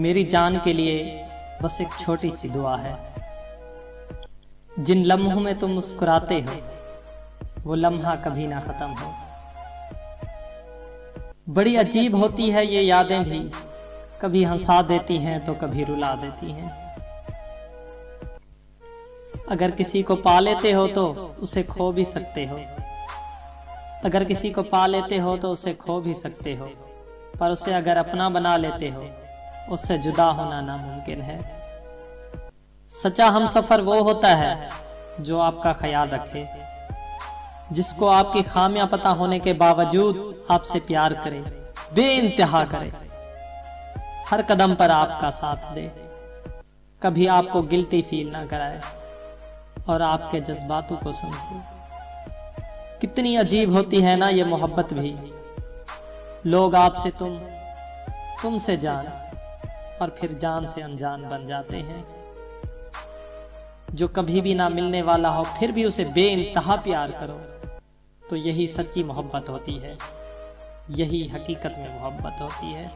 मेरी जान के लिए बस एक छोटी सी दुआ है। जिन लम्हों में तुम मुस्कुराते हो वो लम्हा कभी ना खत्म हो। बड़ी अजीब होती है ये यादें भी, कभी हंसा देती हैं तो कभी रुला देती हैं। अगर किसी को पा लेते हो तो उसे खो भी सकते हो, अगर किसी को पा लेते हो तो उसे खो भी सकते हो, पर उसे अगर अपना बना लेते हो उससे जुदा होना नामुमकिन है। सच्चा हमसफर वो होता है जो आपका ख्याल रखे, जिसको आपकी खामियां पता होने के बावजूद आपसे प्यार करे, बेइंतहा करे, हर कदम पर आपका साथ दे, कभी आपको गिल्टी फील ना कराए और आपके जज्बातों को समझे। कितनी अजीब होती है ना ये मोहब्बत भी। लोग आपसे तुम से जान और फिर जान से अनजान बन जाते हैं। जो कभी भी ना मिलने वाला हो फिर भी उसे बेइंतहा प्यार करो, तो यही सच्ची मोहब्बत होती है, यही हकीकत में मोहब्बत होती है।